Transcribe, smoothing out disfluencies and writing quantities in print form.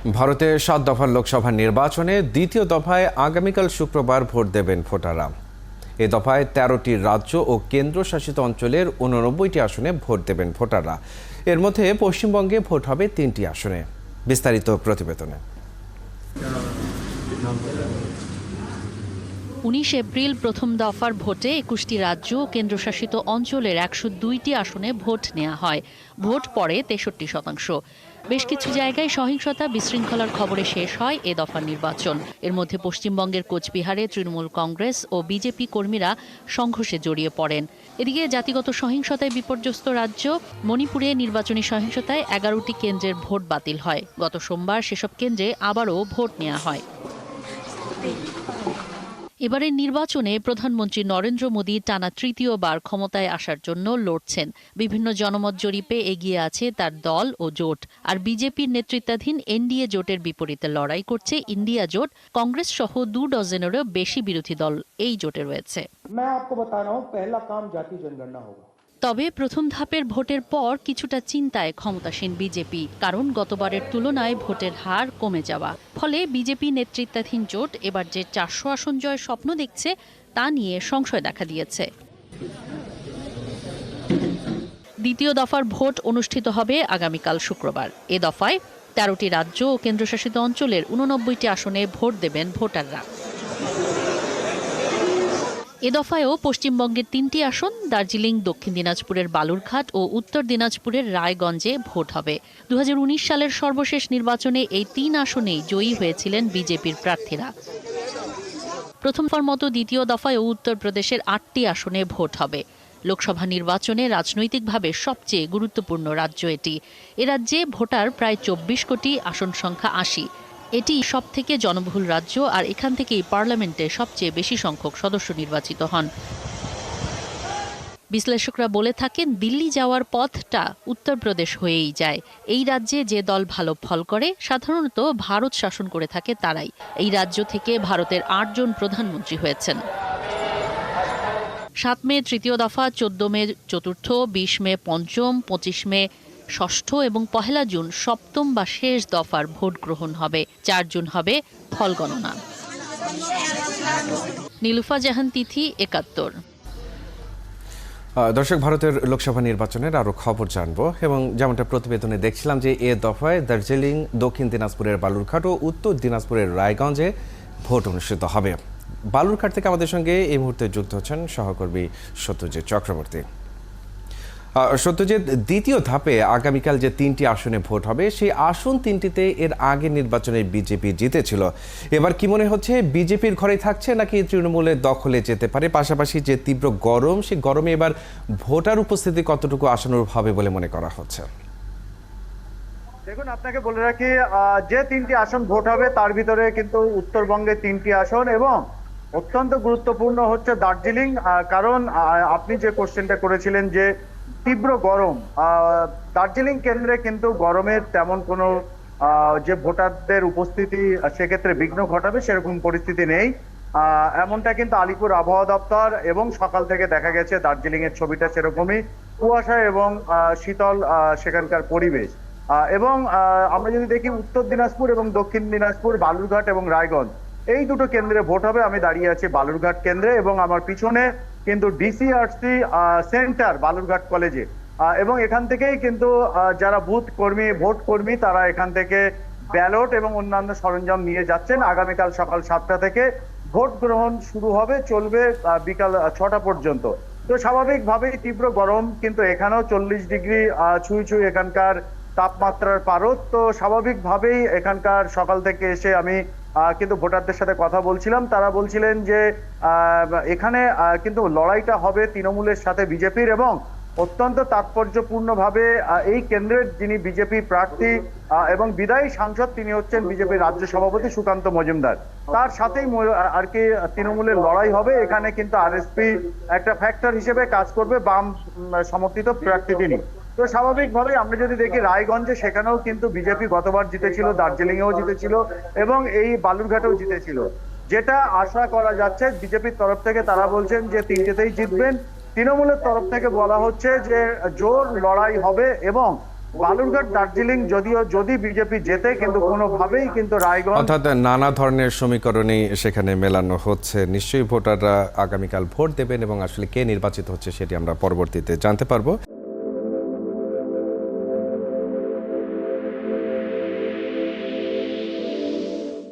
ভারতে ৭ দফার লোকসভা নির্বাচনে দ্বিতীয় দফায় আগামীকাল শুক্রবার ভোট দেবেন ভোটাররা। এ দফায় ১৩টি রাজ্য ও কেন্দ্রশাসিত অঞ্চলের ৮৯টি আসনে ভোট দেবেন ভোটাররা। এর মধ্যে পশ্চিমবঙ্গে ভোট হবে ৩টি আসনে। বিস্তারিত প্রতিবেদনে। ১৯ এপ্রিল প্রথম দফার ভোটে ২১টি রাজ্য ও কেন্দ্রশাসিত অঞ্চলের ১০২টি আসনে ভোট নেওয়া হয়। ভোট পড়ে ৬৩%। বেশ কিছু জায়গায় সহিংসতা বিশৃঙ্খলার খবরে শেষ হয় এ দফার নির্বাচন। এর মধ্যে পশ্চিমবঙ্গের কোচবিহারে তৃণমূল কংগ্রেস ও বিজেপি কর্মীরা সংঘর্ষে জড়িয়ে পড়েন। এদিকে জাতিগত সহিংসতায় বিপর্যস্ত রাজ্য মণিপুরে নির্বাচনী সহিংসতায় ১১টি কেন্দ্রের ভোট বাতিল হয়। গত সোমবার সেসব কেন্দ্রে আবারও ভোট নেওয়া হয়। এবারের নির্বাচনে প্রধানমন্ত্রী নরেন্দ্র মোদী টানা তৃতীয়বার ক্ষমতায় আসার জন্য লড়ছেন। বিভিন্ন জনমত জরিপে এগিয়ে আছে তার দল ও জোট। আর বিজেপির নেতৃত্বাধীন এনডিএ জোটের বিপরীতে লড়াই করছে ইন্ডিয়া জোট। কংগ্রেস সহ ২ ডজনেরও বেশি বিরোধী দল এই জোটে রয়েছে। তবে প্রথম ধাপের ভোটের পর কিছুটা চিন্তায় ক্ষমতাসীন বিজেপি, কারণ গতবারের তুলনায় ভোটের হার কমে যাওয়া। ফলে বিজেপি নেতৃত্বাধীন জোট এবার যে ৪০০ আসন জয়ের স্বপ্ন দেখছে তা নিয়ে সংশয় দেখা দিয়েছে। দ্বিতীয় দফার ভোট অনুষ্ঠিত হবে আগামীকাল শুক্রবার। এ দফায় ১৩টি রাজ্য ও কেন্দ্রশাসিত অঞ্চলের ৮৯টি আসনে ভোট দেবেন ভোটাররা। এ দফায়ও পশ্চিমবঙ্গের ৩টি আসন, দার্জিলিং, দক্ষিণ দিনাজপুরের বালুরঘাট ও উত্তর দিনাজপুরের রায়গঞ্জে ভোট হবে। ২০১৯ সালের সর্বশেষ নির্বাচনে এই ৩ আসনেই জয়ী হয়েছিলেন বিজেপির প্রার্থীরা। প্রথমবার মতো দ্বিতীয় দফায়ও উত্তরপ্রদেশের ৮টি আসনে ভোট হবে। লোকসভা নির্বাচনে রাজনৈতিকভাবে সবচেয়ে গুরুত্বপূর্ণ রাজ্য এটি। এ রাজ্যে ভোটার প্রায় ২৪ কোটি, আসন সংখ্যা ৮০। এটি সবথেকে জনবহুল রাজ্য, আর এখান থেকেই পার্লামেন্টে সবচেয়ে বেশি সংখ্যক সদস্য নির্বাচিত হন। বিশ্লেষকরা বলে থাকেন, দিল্লি যাওয়ার পথটা উত্তরপ্রদেশ হয়েই যায়। এই রাজ্যে যে দল ভালো ফল করে সাধারণত ভারত শাসন করে থাকে তারাই। এই রাজ্য থেকে ভারতের ৮ জন প্রধানমন্ত্রী হয়েছেন। ৭ মে তৃতীয় দফা, ১৪ মে চতুর্থ, ২০ মে পঞ্চম, ২৫ মে ষষ্ঠ এবং ১ জুন সপ্তম বা শেষ দফার ভোট গ্রহণ হবে। ৪ জুন হবে ফল গণনা। নীলুফা জাহান, তিথি, ৭১। দর্শক, ভারতের লোকসভা নির্বাচনের আরও খবর জানবো এবং যেমনটা প্রতিবেদনে দেখছিলাম যে এ দফায় দার্জিলিং, দক্ষিণ দিনাজপুরের বালুরঘাট ও উত্তর দিনাজপুরের রায়গঞ্জে ভোট অনুষ্ঠিত হবে। বালুরঘাট থেকে আমাদের সঙ্গে এই মুহূর্তে যুক্ত হচ্ছেন সহকর্মী সত্যজিৎ চক্রবর্তী। সত্যজিৎ, দ্বিতীয় ধাপে আগামীকাল যে ৩টি আসনে ভোট হবে, সেই আসন ৩টিতে এর আগে নির্বাচনে বিজেপি জিতেছিল। এবার কি মনে হচ্ছে, বিজেপির ঘরেই থাকছে নাকি তৃণমূলের দখলে যেতে পারে? পাশাপাশি যে তীব্র গরম, সেই গরমে এবার ভোটার উপস্থিতি কতটুকু আশানুরূপ হবে বলে মনে করা হচ্ছে? দেখুন, আপনাকে বলে রাখি, যে ৩টি আসন ভোট হবে তার ভিতরে কিন্তু উত্তরবঙ্গে ৩টি আসন এবং অত্যন্ত গুরুত্বপূর্ণ হচ্ছে দার্জিলিং। কারণ আপনি যে কোশ্চেনটা করেছিলেন যে তীব্র গরম, দার্জিলিং কেন্দ্রে কিন্তু গরমের তেমন কোনো যে ভোটারদের উপস্থিতি সেক্ষেত্রে বিঘ্ন ঘটাবে সেরকম পরিস্থিতি নেই। এমনটা কিন্তু আলিপুর আবহাওয়া দপ্তর, এবং সকাল থেকে দেখা গেছে দার্জিলিং এর ছবিটা সেরকমই, কুয়াশা এবং শীতল সেখানকার পরিবেশ। এবং আমরা যদি দেখি উত্তর দিনাজপুর এবং দক্ষিণ দিনাজপুর, বালুরঘাট এবং রায়গঞ্জ, এই দুটো কেন্দ্রে ভোট হবে। আমি দাঁড়িয়ে আছি বালুরঘাট কেন্দ্রে এবং আমার পিছনে কিন্তু ডিসিআরসি সেন্টার বালুরঘাট কলেজে, এবং এখান থেকেই কিন্তু যারা বুথ কর্মী, ভোট কর্মী, তারা এখান থেকে ব্যালট এবং অন্যান্য সরঞ্জাম নিয়ে যাচ্ছেন। আগামীকাল সকাল ৭টা থেকে ভোট গ্রহণ শুরু হবে, চলবে বিকাল ৬টা পর্যন্ত। তো স্বাভাবিকভাবেই তীব্র গরম, কিন্তু এখানেও ৪০ ডিগ্রি ছুঁই এখানকার তাপমাত্রার পারদ। তো স্বাভাবিকভাবেই এখানকার সকাল থেকে এসে আমি কিন্তু ভোটারদের সাথে কথা বলছিলাম। তারা বলছিলেন যে এখানে কিন্তু লড়াইটা হবে তৃণমূলের সাথে বিজেপির, এবং অত্যন্ত তাৎপর্যপূর্ণভাবে এই কেন্দ্রের যিনি বিজেপি প্রার্থী এবং বিদায়ী সাংসদ, তিনি হচ্ছেন বিজেপির রাজ্য সভাপতি সুকান্ত মজুমদার। তার সাথেই আর কি তৃণমূলের লড়াই হবে। এখানে কিন্তু আরএসপি একটা ফ্যাক্টর হিসেবে কাজ করবে, বাম সমর্থিত প্রার্থী তিনি। তো স্বাভাবিকভাবেই আমরা যদি দেখি রায়গঞ্জে, সেখানেও কিন্তু বিজেপি গতবার জিতেছিল, দার্জিলিং এও জিতেছিল এবং এই বালুরঘাটেও জিতেছিল। যেটা আশা করা যাচ্ছে বিজেপির তরফ থেকে, তারা বলছেন যে ৩টেতেই জিতবেন। তৃণমূলের তরফ থেকে বলা হচ্ছে যে জোর লড়াই হবে এবং বালুরঘাট দার্জিলিং যদি বিজেপি জেতে, কিন্তু কোনোভাবেই কিন্তু রায়গঞ্জ অর্থাৎ নানা ধরনের সমীকরণেই সেখানে মেলানো হচ্ছে। নিশ্চয়ই ভোটাররা আগামীকাল ভোট দেবেন এবং আসলে কে নির্বাচিত হচ্ছে সেটি আমরা পরবর্তীতে জানতে পারবো।